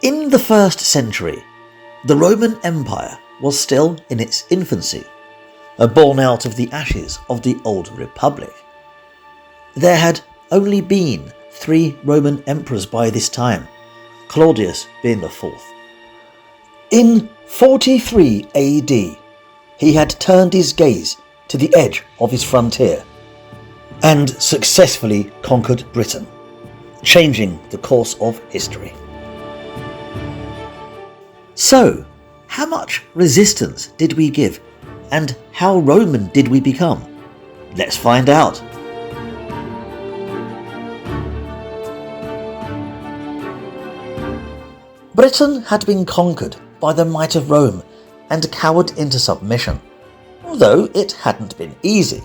In the 1st century, the Roman Empire was still in its infancy, born out of the ashes of the Old Republic. There had only been 3 Roman emperors by this time, Claudius being the 4th. In 43 AD, he had turned his gaze to the edge of his frontier and successfully conquered Britain, changing the course of history. So, how much resistance did we give, and how Roman did we become? Let's find out. Britain had been conquered by the might of Rome and cowered into submission, although it hadn't been easy.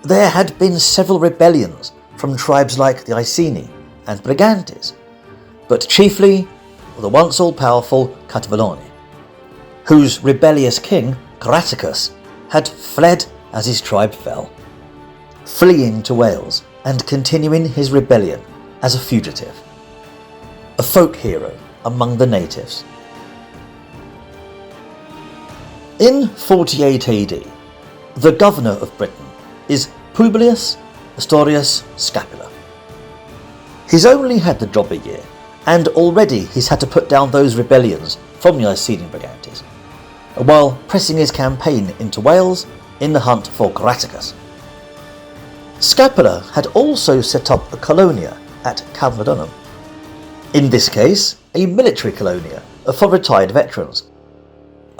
There had been several rebellions from tribes like the Iceni and Brigantes, but chiefly the once all-powerful Cativaloni, whose rebellious king, Craticus, had fled as his tribe fell, fleeing to Wales and continuing his rebellion as a fugitive, a folk hero among the natives. In 48 AD, the governor of Britain is Publius Astorius Scapula. He's only had the job a year, and already he's had to put down those rebellions from the Iceni Brigantes, while pressing his campaign into Wales in the hunt for Craticus. Scapula had also set up a colonia at Calnodonum, in this case a military colonia for retired veterans.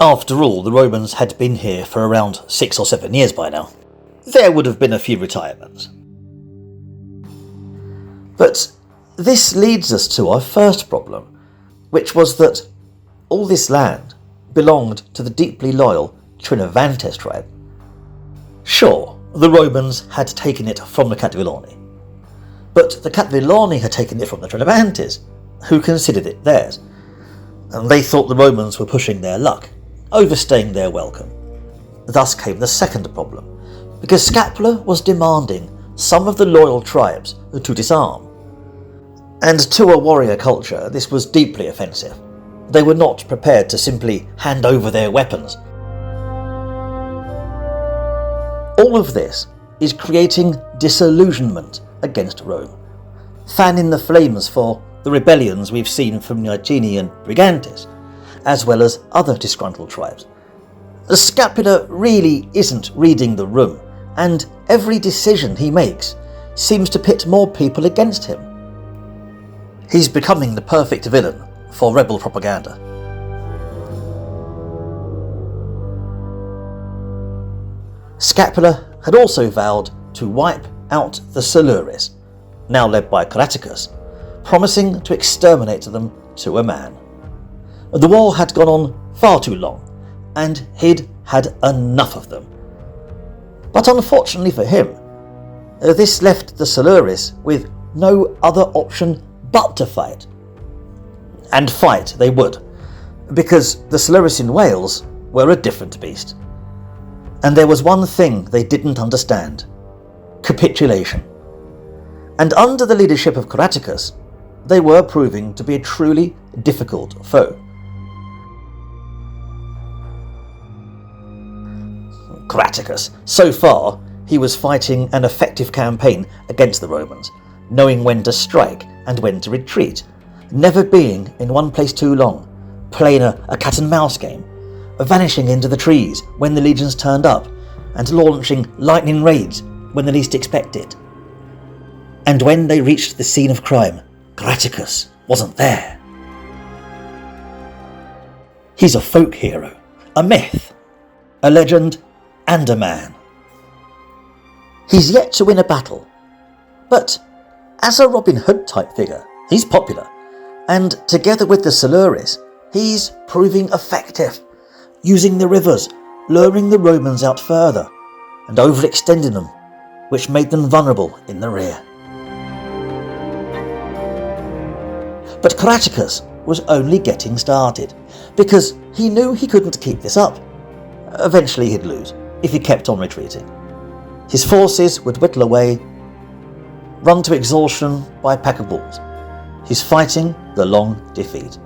After all, the Romans had been here for around 6 or 7 years by now. There would have been a few retirements. But this leads us to our first problem, which was that all this land belonged to the deeply loyal Trinovantes tribe. Sure, the Romans had taken it from the Cativaloni, but the Cativaloni had taken it from the Trinovantes, who considered it theirs, and they thought the Romans were pushing their luck, overstaying their welcome. Thus came the second problem, because Scapula was demanding some of the loyal tribes to disarm. And to a warrior culture, this was deeply offensive. They were not prepared to simply hand over their weapons. All of this is creating disillusionment against Rome, fanning the flames for the rebellions we've seen from the Iceni and Brigantes, as well as other disgruntled tribes. Scapula really isn't reading the room, and every decision he makes seems to pit more people against him. He's becoming the perfect villain for rebel propaganda. Scapula had also vowed to wipe out the Silures, now led by Craticus, promising to exterminate them to a man. The war had gone on far too long, and he'd had enough of them. But unfortunately for him, this left the Silures with no other option but to fight. And fight they would, because the Silures in Wales were a different beast. And there was one thing they didn't understand: capitulation. And under the leadership of Craticus, they were proving to be a truly difficult foe. Craticus, so far, he was fighting an effective campaign against the Romans, knowing when to strike and when to retreat, never being in one place too long, playing a cat and mouse game, vanishing into the trees when the legions turned up, and launching lightning raids when the least expected. And when they reached the scene of crime, Craticus wasn't there. He's a folk hero, a myth, a legend, and a man. He's yet to win a battle, but as a Robin Hood type figure, he's popular, and together with the Silures, he's proving effective, using the rivers, luring the Romans out further, and overextending them, which made them vulnerable in the rear. But Craticus was only getting started, because he knew he couldn't keep this up. Eventually he'd lose, if he kept on retreating. His forces would whittle away, run to exhaustion by a pack of wolves. He's fighting the long defeat.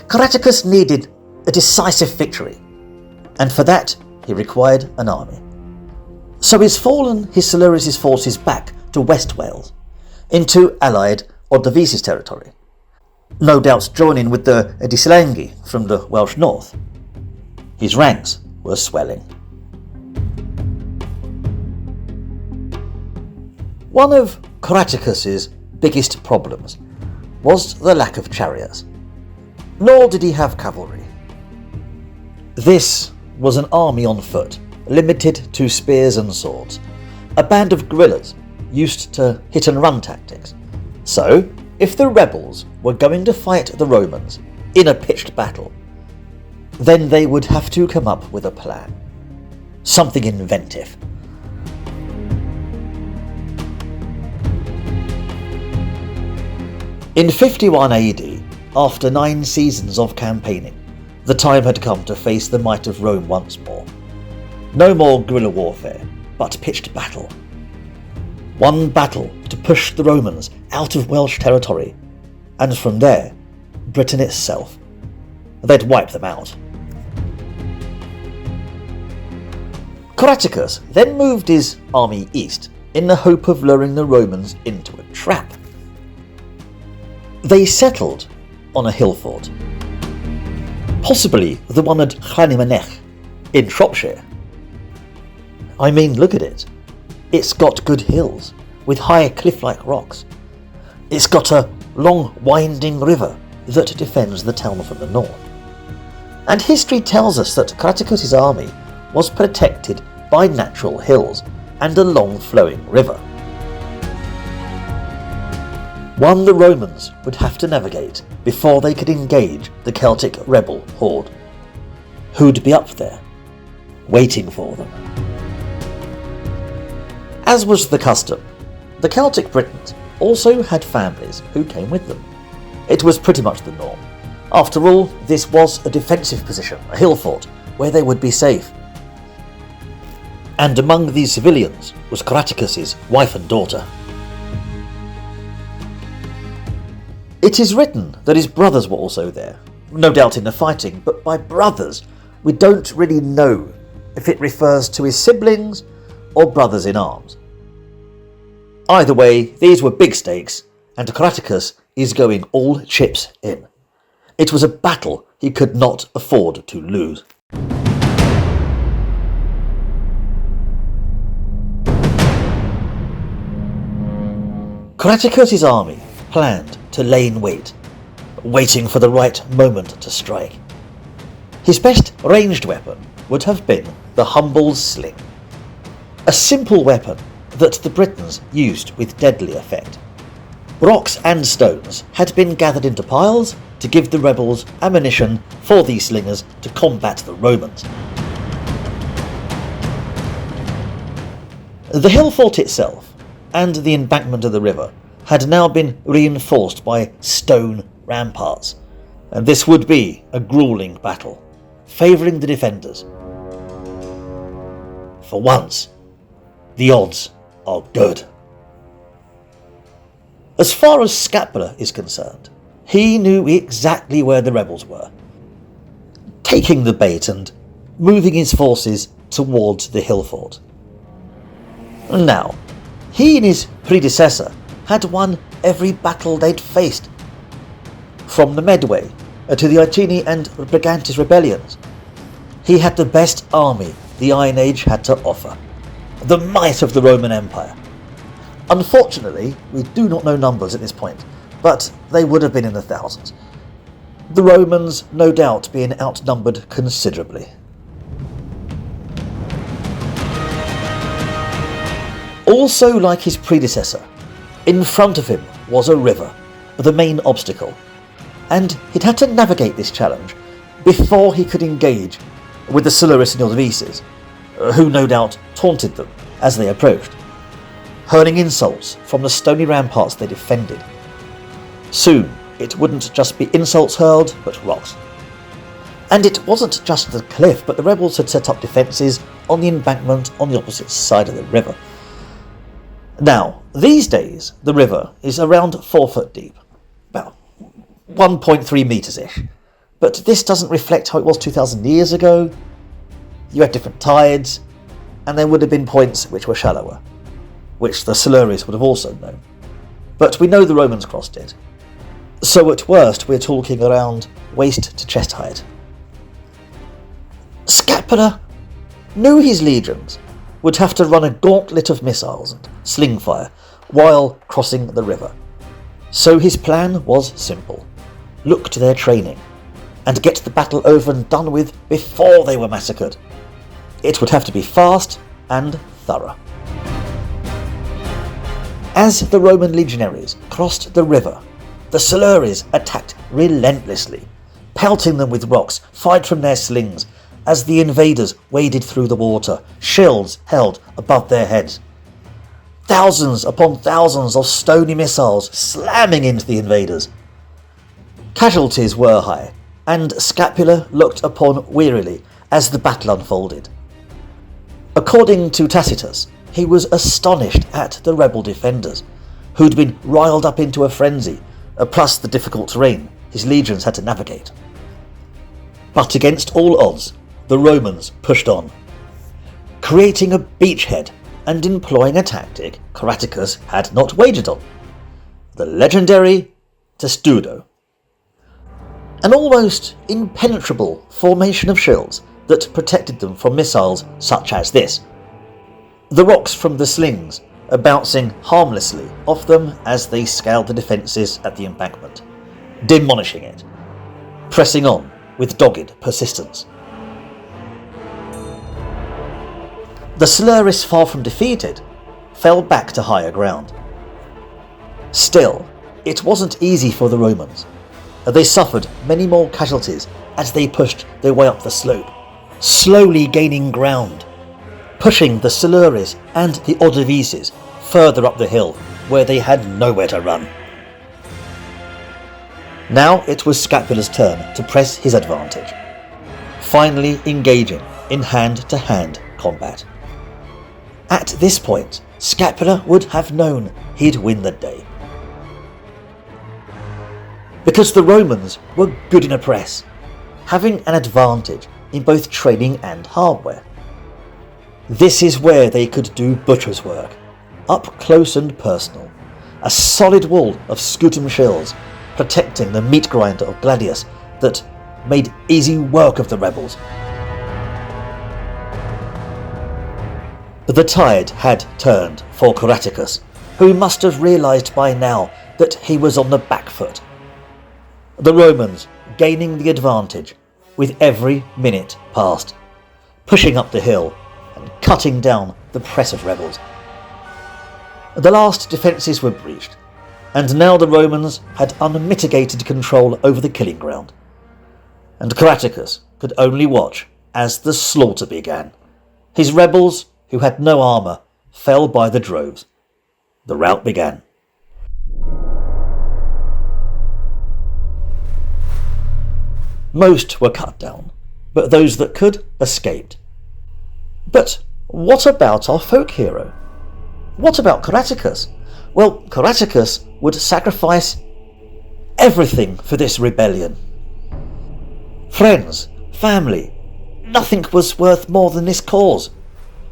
Caraticus needed a decisive victory, and for that he required an army. So he's fallen his Silures' forces back to West Wales, into allied Ordovices territory, no doubt joining with the Dislangi from the Welsh north. His ranks were swelling. One of Caraticus' biggest problems was the lack of chariots, nor did he have cavalry. This was an army on foot, limited to spears and swords, a band of guerrillas used to hit-and-run tactics. So, if the rebels were going to fight the Romans in a pitched battle, then they would have to come up with a plan. Something inventive. In 51 AD, after 9 seasons of campaigning, the time had come to face the might of Rome once more. No more guerrilla warfare, but pitched battle. One battle to push the Romans out of Welsh territory, and from there, Britain itself. They'd wipe them out. Caraticus then moved his army east in the hope of luring the Romans into a trap. They settled on a hill fort, possibly the one at Llanymynech in Shropshire. I mean, look at it. It's got good hills with high cliff-like rocks. It's got a long winding river that defends the town from the north. And history tells us that Caraticus' army was protected by natural hills and a long flowing river. One the Romans would have to navigate before they could engage the Celtic rebel horde, who'd be up there, waiting for them. As was the custom, the Celtic Britons also had families who came with them. It was pretty much the norm. After all, this was a defensive position, a hill fort, where they would be safe. And among these civilians was Caraticus' wife and daughter. It is written that his brothers were also there, no doubt in the fighting, but by brothers we don't really know if it refers to his siblings or brothers in arms. Either way, these were big stakes, and Caraticus is going all chips in. It was a battle he could not afford to lose. Caraticus' army planned to lay in wait, waiting for the right moment to strike. His best ranged weapon would have been the humble sling, a simple weapon that the Britons used with deadly effect. Rocks and stones had been gathered into piles to give the rebels ammunition for these slingers to combat the Romans. The hill fort itself and the embankment of the river had now been reinforced by stone ramparts, and this would be a grueling battle, favouring the defenders. For once, the odds are good. As far as Scapula is concerned, he knew exactly where the rebels were, taking the bait and moving his forces towards the hill fort. Now, he and his predecessor had won every battle they'd faced, from the Medway to the Iceni and Brigantes rebellions. He had the best army the Iron Age had to offer, the might of the Roman Empire. Unfortunately, we do not know numbers at this point, but they would have been in the thousands. The Romans, no doubt, being outnumbered considerably. Also, like his predecessor, in front of him was a river, the main obstacle, and he'd had to navigate this challenge before he could engage with the Silures and Ordovices, who no doubt taunted them as they approached, hurling insults from the stony ramparts they defended. Soon, it wouldn't just be insults hurled, but rocks. And it wasn't just the cliff, but the rebels had set up defences on the embankment on the opposite side of the river. Now, these days, the river is around 4 foot deep, about 1.3 metres-ish, But this doesn't reflect how it was 2,000 years ago. You had different tides, and there would have been points which were shallower, which the Silures would have also known. But we know the Romans crossed it. So at worst, we're talking around waist to chest height. Scapula knew his legions would have to run a gauntlet of missiles and sling fire while crossing the river. So his plan was simple. Look to their training and get the battle over and done with before they were massacred. It would have to be fast and thorough. As the Roman legionaries crossed the river, the Silures attacked relentlessly, pelting them with rocks fired from their slings as the invaders waded through the water, shields held above their heads. Thousands upon thousands of stony missiles slamming into the invaders. Casualties were high, and Scapula looked upon wearily as the battle unfolded. According to Tacitus, he was astonished at the rebel defenders, who'd been riled up into a frenzy, plus the difficult terrain his legions had to navigate. But against all odds, the Romans pushed on, creating a beachhead and employing a tactic Caraticus had not wagered on, the legendary testudo. An almost impenetrable formation of shields that protected them from missiles such as this. The rocks from the slings are bouncing harmlessly off them as they scaled the defences at the embankment, demolishing it, pressing on with dogged persistence. The Silures, far from defeated, fell back to higher ground. Still, it wasn't easy for the Romans. They suffered many more casualties as they pushed their way up the slope, slowly gaining ground, pushing the Silures and the Ordovices further up the hill where they had nowhere to run. Now it was Scapula's turn to press his advantage, finally engaging in hand-to-hand combat. At this point, Scapula would have known he'd win the day. Because the Romans were good in a press, having an advantage in both training and hardware. This is where they could do butcher's work, up close and personal, a solid wall of scutum shields protecting the meat grinder of Gladius that made easy work of the rebels. The tide had turned for Caraticus, who must have realised by now that he was on the back foot. The Romans gaining the advantage with every minute passed, pushing up the hill and cutting down the press of rebels. The last defences were breached, and now the Romans had unmitigated control over the killing ground, and Caraticus could only watch as the slaughter began. His rebels, who had no armour, fell by the droves. The rout began. Most were cut down, but those that could escaped. But what about our folk hero? What about Caraticus? Well, Caraticus would sacrifice everything for this rebellion. Friends, family, nothing was worth more than this cause.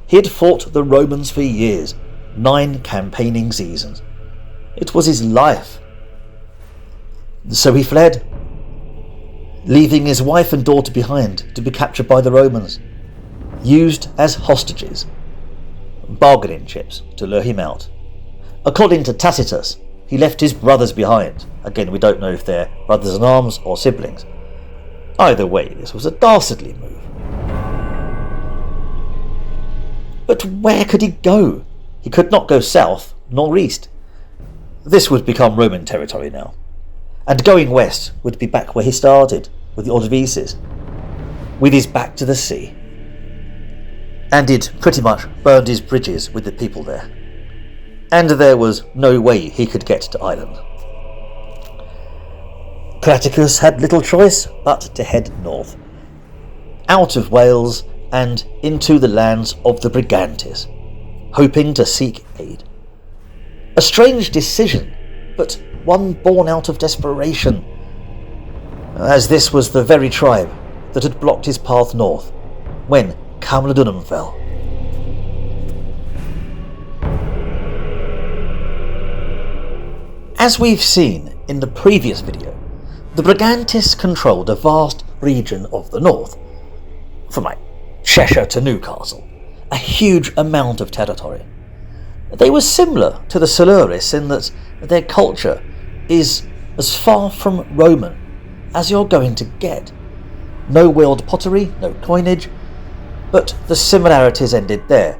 He had fought the Romans for years, 9 campaigning seasons. It was his life. So he fled, leaving his wife and daughter behind to be captured by the Romans, used as hostages, bargaining chips to lure him out. According to Tacitus, he left his brothers behind. Again, we don't know if they're brothers in arms or siblings. Either way, this was a dastardly move. But where could he go? He could not go south nor east. This would become Roman territory now, and going west would be back where he started, with the Ordovices, with his back to the sea. And he'd pretty much burned his bridges with the people there, and there was no way he could get to Ireland. Caraticus had little choice but to head north, out of Wales and into the lands of the Brigantes, hoping to seek aid. A strange decision, but one born out of desperation. as this was the very tribe that had blocked his path north when Camaldunum fell. As we've seen in the previous video, the Brigantes controlled a vast region of the north, from like Cheshire to Newcastle, a huge amount of territory. They were similar to the Silures in that their culture is as far from Roman as you're going to get. No wheeled pottery, no coinage, but the similarities ended there,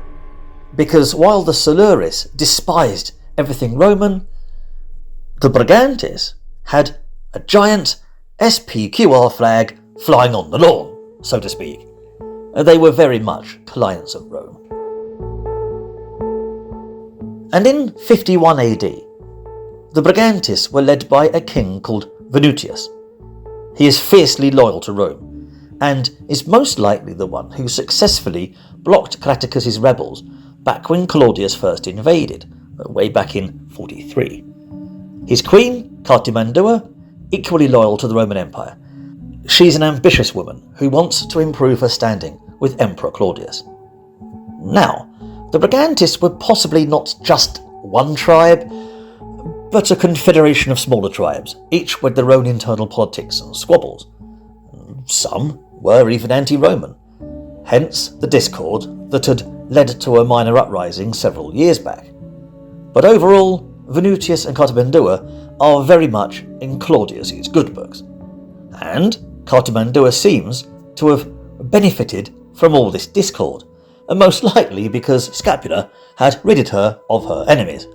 because while the Silures despised everything Roman, the Brigantes had a giant SPQR flag flying on the lawn, so to speak. They were very much clients of Rome. And in 51 AD, the Brigantes were led by a king called Venutius. He is fiercely loyal to Rome, and is most likely the one who successfully blocked Craticus' rebels back when Claudius first invaded, way back in 43. His queen, Cartimandua, equally loyal to the Roman Empire. She's an ambitious woman who wants to improve her standing with Emperor Claudius. Now, the Brigantes were possibly not just one tribe, but a confederation of smaller tribes, each with their own internal politics and squabbles. Some were even anti-Roman, hence the discord that had led to a minor uprising several years back. But overall, Venutius and Cartimandua are very much in Claudius' good books, and Cartimandua seems to have benefited from all this discord, and most likely because Scapula had ridded her of her enemies.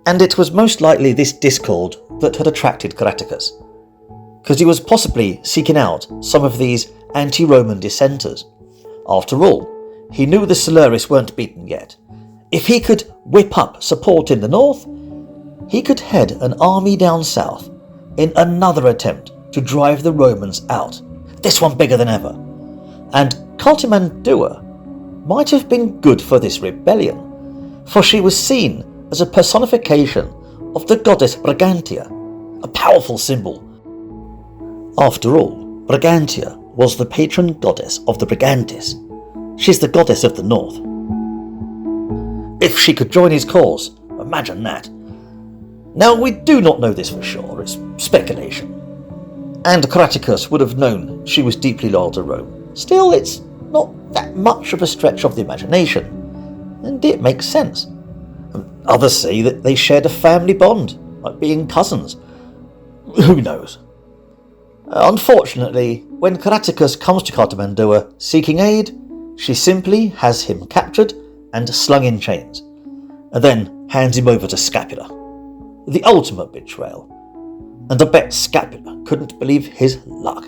And it was most likely this discord that had attracted Craticus, because he was possibly seeking out some of these anti-Roman dissenters. After all, he knew the Silures weren't beaten yet. If he could whip up support in the north, he could head an army down south in another attempt to drive the Romans out, this one bigger than ever. And Cartimandua might have been good for this rebellion, for she was seen as a personification of the goddess Brigantia, a powerful symbol. After all, Brigantia was the patron goddess of the Brigantes. She's the goddess of the north. If she could join his cause, imagine that. Now, we do not know this for sure, it's speculation. And Craticus would have known she was deeply loyal to Rome. Still, it's not that much of a stretch of the imagination, and it makes sense. Others say that they shared a family bond, like being cousins. Who knows? Unfortunately, when Craticus comes to Cartimandua seeking aid, she simply has him captured and slung in chains, and then hands him over to Scapula. The ultimate betrayal. And I bet Scapula couldn't believe his luck.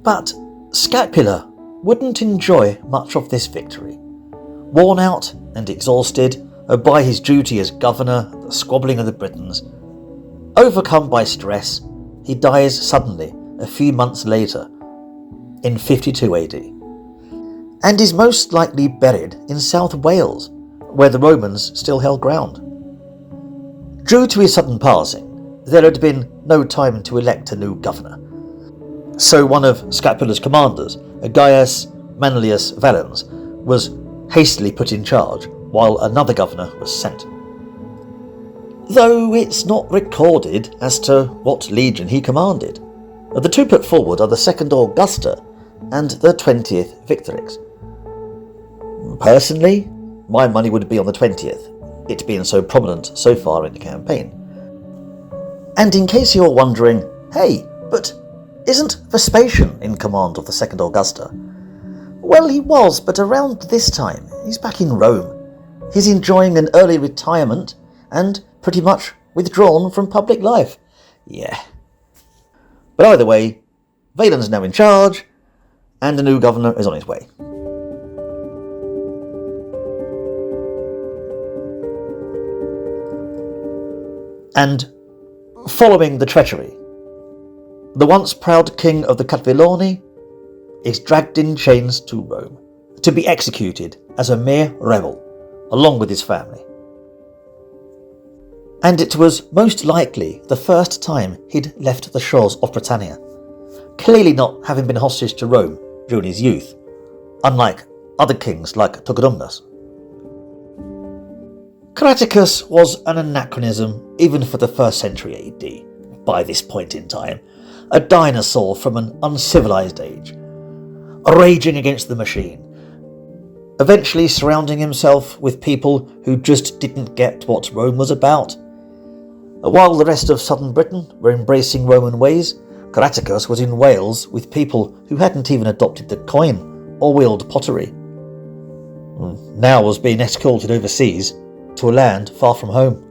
But Scapula wouldn't enjoy much of this victory. Worn out and exhausted by his duty as governor, the squabbling of the Britons, overcome by stress, he dies suddenly a few months later, in 52 AD, and is most likely buried in South Wales, where the Romans still held ground. Due to his sudden passing, there had been no time to elect a new governor, so one of Scapula's commanders, Gaius Manlius Valens, was hastily put in charge while another governor was sent. Though it's not recorded as to what legion he commanded. The two put forward are the 2nd Augusta and the 20th Victrix. Personally, my money would be on the 20th, it being so prominent so far in the campaign. And in case you're wondering, hey, but isn't Vespasian in command of the 2nd Augusta? Well, he was, but around this time, he's back in Rome. He's enjoying an early retirement and pretty much withdrawn from public life. Yeah. But either way, Valens now in charge, and a new governor is on his way. And following the treachery, the once proud king of the Catvilloni is dragged in chains to Rome to be executed as a mere rebel, along with his family. and it was most likely the first time he'd left the shores of Britannia, clearly not having been hostage to Rome during his youth, unlike other kings like Togodumnus. Caraticus was an anachronism even for the 1st century AD, by this point in time, a dinosaur from an uncivilized age, raging against the machine, eventually surrounding himself with people who just didn't get what Rome was about. While the rest of southern Britain were embracing Roman ways, Caraticus was in Wales with people who hadn't even adopted the coin or wheeled pottery. Now was being escorted overseas to a land far from home.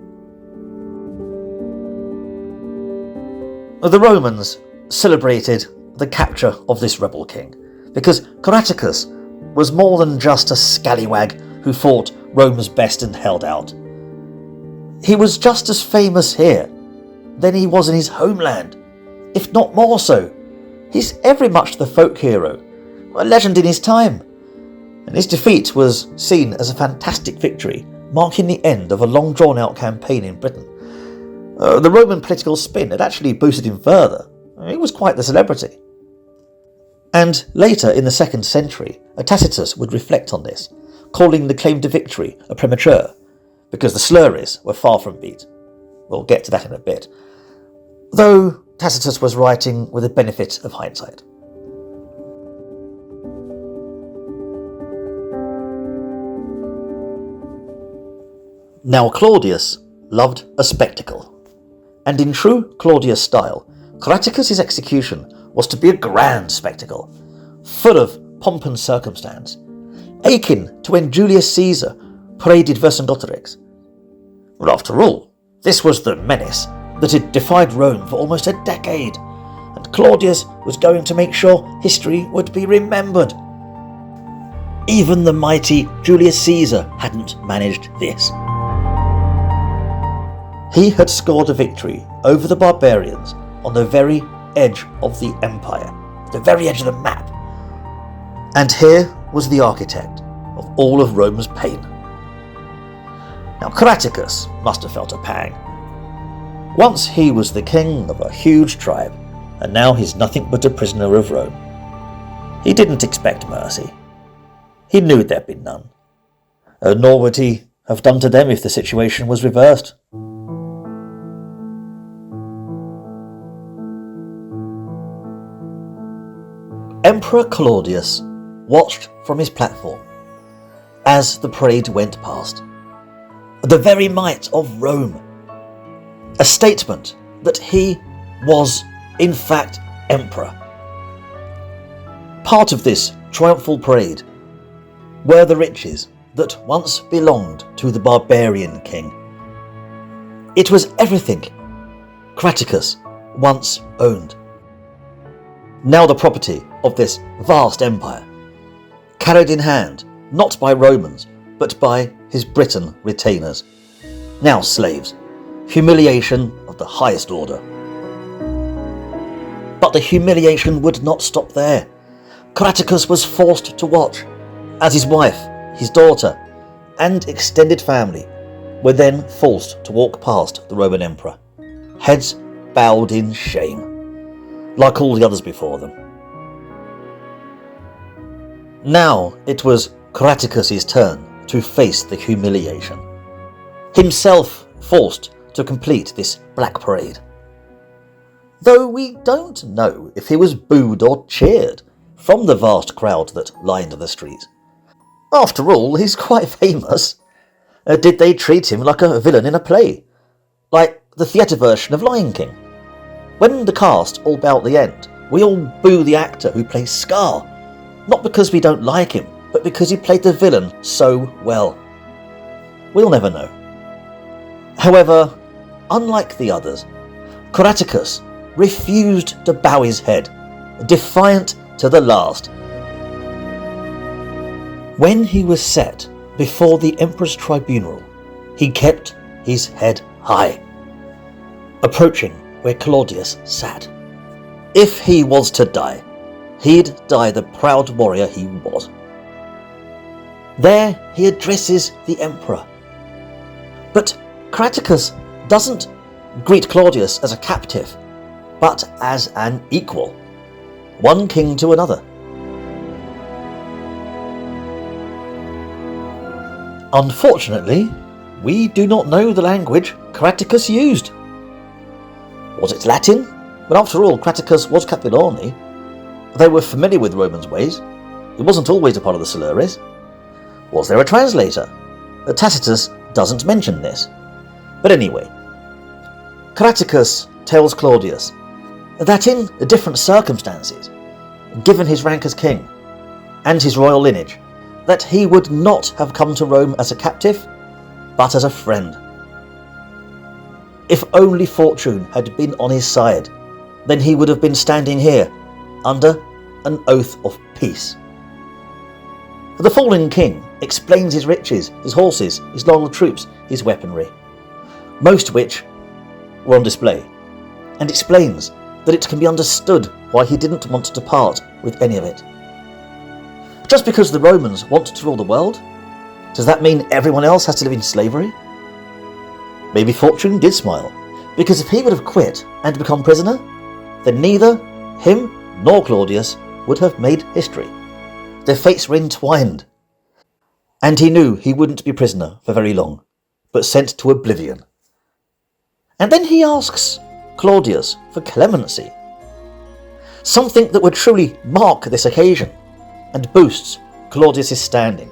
The Romans celebrated the capture of this rebel king because Caraticus was more than just a scallywag who fought Rome's best and held out. He was just as famous here than he was in his homeland, if not more so. He's very much the folk hero, a legend in his time, and his defeat was seen as a fantastic victory, marking the end of a long drawn-out campaign in Britain. The Roman political spin had actually boosted him further. He was quite the celebrity. And later in the 2nd century, Tacitus would reflect on this, calling the claim to victory a premature, because the Sluries were far from beat. We'll get to that in a bit. Though Tacitus was writing with the benefit of hindsight. Now Claudius loved a spectacle, and in true Claudius style, Caraticus' execution was to be a grand spectacle, full of pomp and circumstance, akin to when Julius Caesar paraded Vercingetorix. But after all, this was the menace that had defied Rome for almost a decade, and Claudius was going to make sure history would be remembered. Even the mighty Julius Caesar hadn't managed this. He had scored a victory over the barbarians on the very edge of the empire, the very edge of the map. And here was the architect of all of Rome's pain. Now Caraticus must have felt a pang. Once he was the king of a huge tribe, and now he's nothing but a prisoner of Rome. He didn't expect mercy. He knew there'd be none. Nor would he have done to them if the situation was reversed. Emperor Claudius watched from his platform as the parade went past. The very might of Rome. A statement that he was, in fact, emperor. Part of this triumphal parade were the riches that once belonged to the barbarian king. It was everything Caraticus once owned. Now the property of this vast empire, carried in hand not by Romans but by his Briton retainers, now slaves, humiliation of the highest order. But the humiliation would not stop there. Caraticus was forced to watch as his wife, his daughter, and extended family were then forced to walk past the Roman emperor, heads bowed in shame, like all the others before them. Now it was Caraticus' turn to face the humiliation, himself forced to complete this black parade. Though we don't know if he was booed or cheered from the vast crowd that lined the streets. After all, he's quite famous. Did they treat him like a villain in a play? Like the theatre version of Lion King? When the cast all bow at the end, we all boo the actor who plays Scar, not because we don't like him, but because he played the villain so well. We'll never know. However, unlike the others, Caraticus refused to bow his head, defiant to the last. When he was set before the emperor's tribunal, he kept his head high, approaching where Claudius sat. If he was to die, he'd die the proud warrior he was. There he addresses the emperor. But Caraticus doesn't greet Claudius as a captive, but as an equal, one king to another. Unfortunately, we do not know the language Craticus used. Was it Latin? But after all, Craticus was Capilani. They were familiar with Romans' ways. It wasn't always a part of the Silures. Was there a translator? Tacitus doesn't mention this. But anyway, Craticus tells Claudius that in different circumstances, given his rank as king and his royal lineage, that he would not have come to Rome as a captive, but as a friend. If only fortune had been on his side, then he would have been standing here under an oath of peace. The fallen king explains his riches, his horses, his loyal troops, his weaponry, most of which were on display, and explains that it can be understood why he didn't want to part with any of it. Just because the Romans want to rule the world, does that mean everyone else has to live in slavery? Maybe fortune did smile, because if he would have quit and become prisoner, then neither him nor Claudius would have made history. Their fates were entwined, and he knew he wouldn't be prisoner for very long, but sent to oblivion. And then he asks Claudius for clemency, something that would truly mark this occasion and boosts Claudius' standing.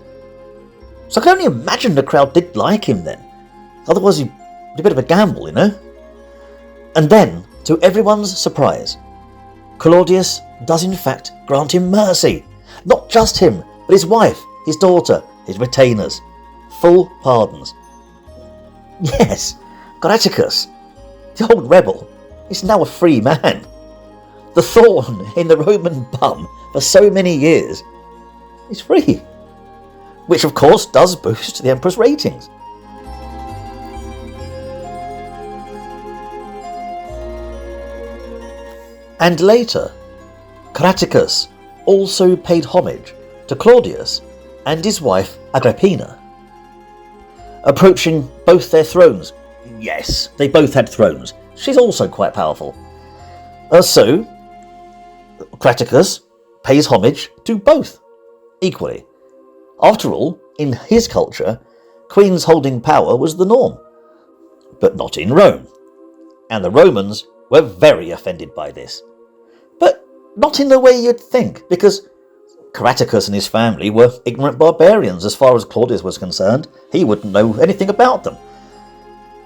So I can only imagine the crowd did like him then, otherwise he'd be a bit of a gamble, you know? And then, to everyone's surprise, Claudius does in fact grant him mercy. Not just him, but his wife, his daughter, his retainers. Full pardons. Yes, Graticus, the old rebel, is now a free man. The thorn in the Roman bum for so many years is free. Which of course does boost the emperor's ratings. And later, Craticus also paid homage to Claudius and his wife Agrippina, approaching both their thrones. Yes, they both had thrones. She's also quite powerful. So, Craticus pays homage to both equally. After all, in his culture, queens holding power was the norm, but not in Rome. And the Romans were very offended by this. But not in the way you'd think, because Craticus and his family were ignorant barbarians as far as Claudius was concerned. He wouldn't know anything about them.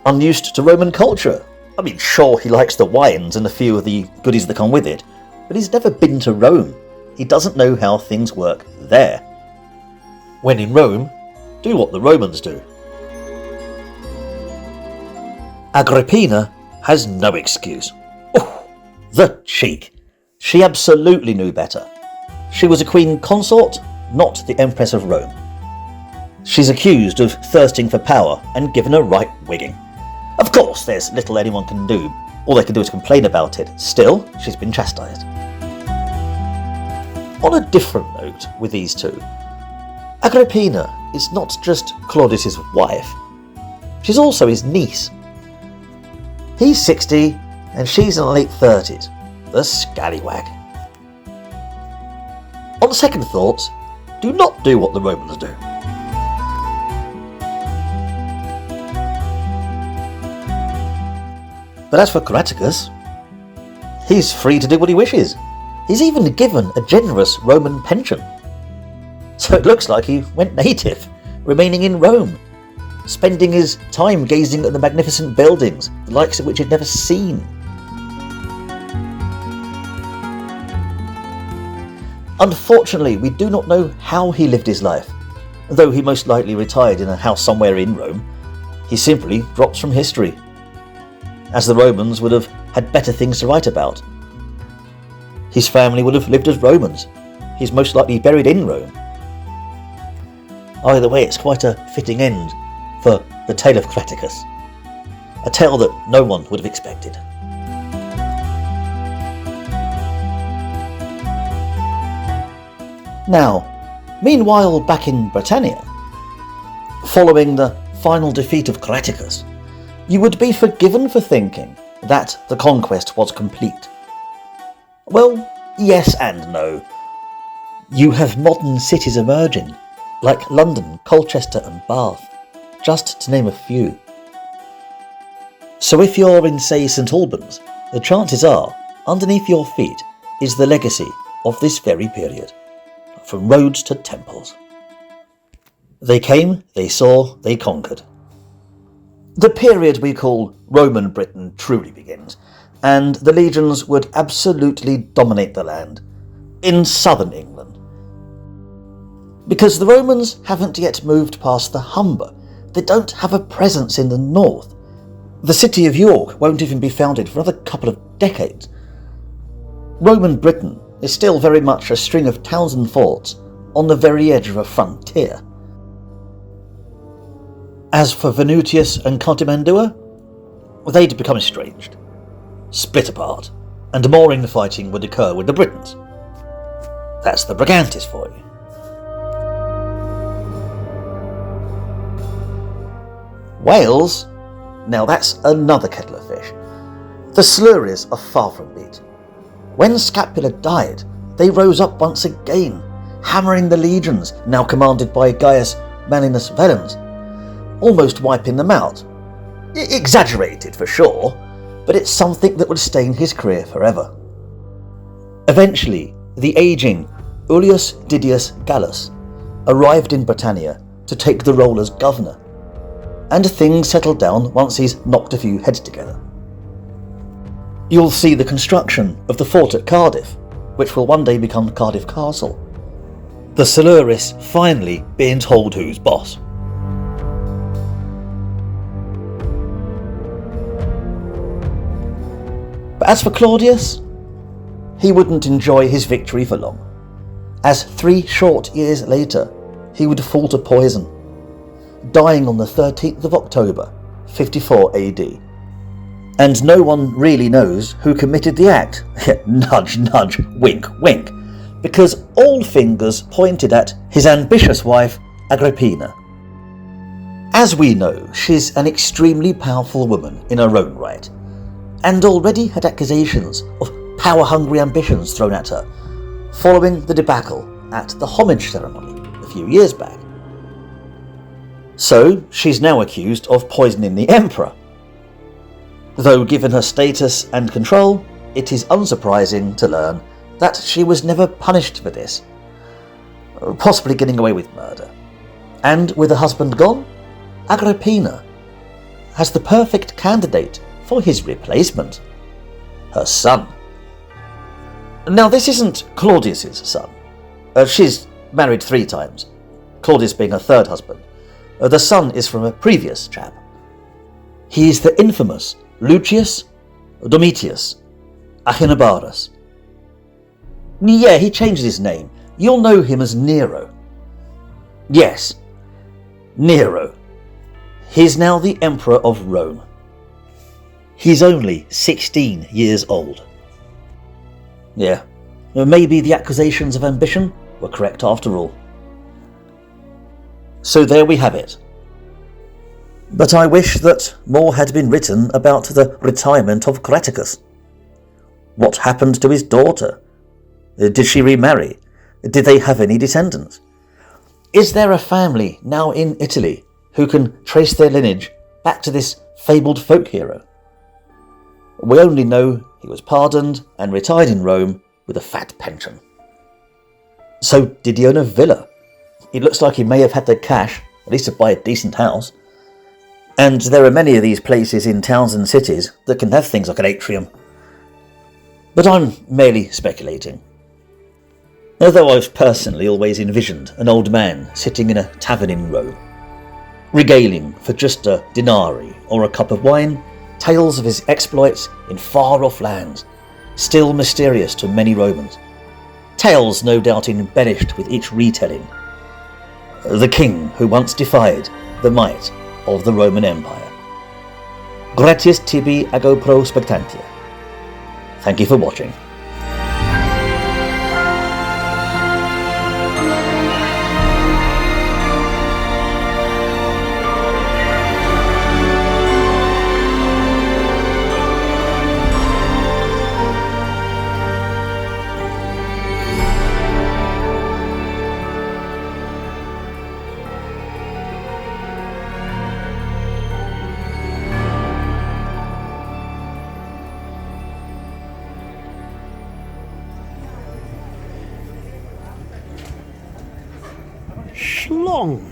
Unused to Roman culture. I mean, sure, he likes the wines and a few of the goodies that come with it, but he's never been to Rome. He doesn't know how things work there. When in Rome, do what the Romans do. Agrippina has no excuse. Oh, the cheek. She absolutely knew better. She was a queen consort, not the Empress of Rome. She's accused of thirsting for power and given a right wigging. Of course, there's little anyone can do. All they can do is complain about it. Still, she's been chastised. On a different note with these two, Agrippina is not just Claudius' wife. She's also his niece. He's 60 and she's in her late 30s. The scallywag. On second thoughts, do not do what the Romans do. But as for Craticus, he's free to do what he wishes. He's even given a generous Roman pension. So it looks like he went native, remaining in Rome, spending his time gazing at the magnificent buildings, the likes of which he'd never seen. Unfortunately, we do not know how he lived his life. Though he most likely retired in a house somewhere in Rome, he simply drops from history, as the Romans would have had better things to write about. His family would have lived as Romans. He's most likely buried in Rome. Either way, it's quite a fitting end for the tale of Craticus, a tale that no one would have expected. Now, meanwhile back in Britannia, following the final defeat of Craticus, you would be forgiven for thinking that the conquest was complete. Well, yes and no. You have modern cities emerging, like London, Colchester and Bath, just to name a few. So if you're in, say, St Albans, the chances are, underneath your feet is the legacy of this very period, from roads to temples. They came, they saw, they conquered. The period we call Roman Britain truly begins, and the legions would absolutely dominate the land, in southern England. Because the Romans haven't yet moved past the Humber, they don't have a presence in the north. The city of York won't even be founded for another couple of decades. Roman Britain is still very much a string of towns and forts on the very edge of a frontier. As for Venutius and Contimandua, they'd become estranged, split apart, and more infighting would occur with the Britons. That's the Brigantes for you. Wales? Now that's another kettle of fish. The Silures are far from beat. When Scapula died, they rose up once again, hammering the legions, now commanded by Gaius Manlius Valens, almost wiping them out. Exaggerated for sure, but it's something that would stain his career forever. Eventually, the ageing Ullius Didius Gallus arrived in Britannia to take the role as governor, and things settled down once he's knocked a few heads together. You'll see the construction of the fort at Cardiff, which will one day become Cardiff Castle. The Silures finally being told who's boss. But as for Claudius, he wouldn't enjoy his victory for long, as 3 short years later he would fall to poison, dying on the 13th of October, 54 AD. And no one really knows who committed the act. Nudge, nudge, wink, wink, because all fingers pointed at his ambitious wife, Agrippina. As we know, she's an extremely powerful woman in her own right, and already had accusations of power-hungry ambitions thrown at her, following the debacle at the homage ceremony a few years back. So she's now accused of poisoning the emperor. Though given her status and control, it is unsurprising to learn that she was never punished for this, possibly getting away with murder. And with her husband gone, Agrippina has the perfect candidate for his replacement, her son. Now this isn't Claudius's son. She's married 3 times, Claudius being her 3rd husband. The son is from a previous chap. He is the infamous Lucius Domitius Ahenobarbus. Yeah, he changed his name. You'll know him as Nero. Yes, Nero. He's now the Emperor of Rome. He's only 16 years old. Yeah, maybe the accusations of ambition were correct after all. So there we have it. But I wish that more had been written about the retirement of Craticus. What happened to his daughter? Did she remarry? Did they have any descendants? Is there a family now in Italy who can trace their lineage back to this fabled folk hero? We only know he was pardoned and retired in Rome with a fat pension. So did he own a villa? It looks like he may have had the cash, at least to buy a decent house. And there are many of these places in towns and cities that can have things like an atrium. But I'm merely speculating. Although I've personally always envisioned an old man sitting in a tavern in Rome, regaling for just a denari or a cup of wine tales of his exploits in far-off lands, still mysterious to many Romans. Tales no doubt embellished with each retelling. The king who once defied the might of the Roman Empire. Gratias tibi ago pro spectantia. Thank you for watching. long.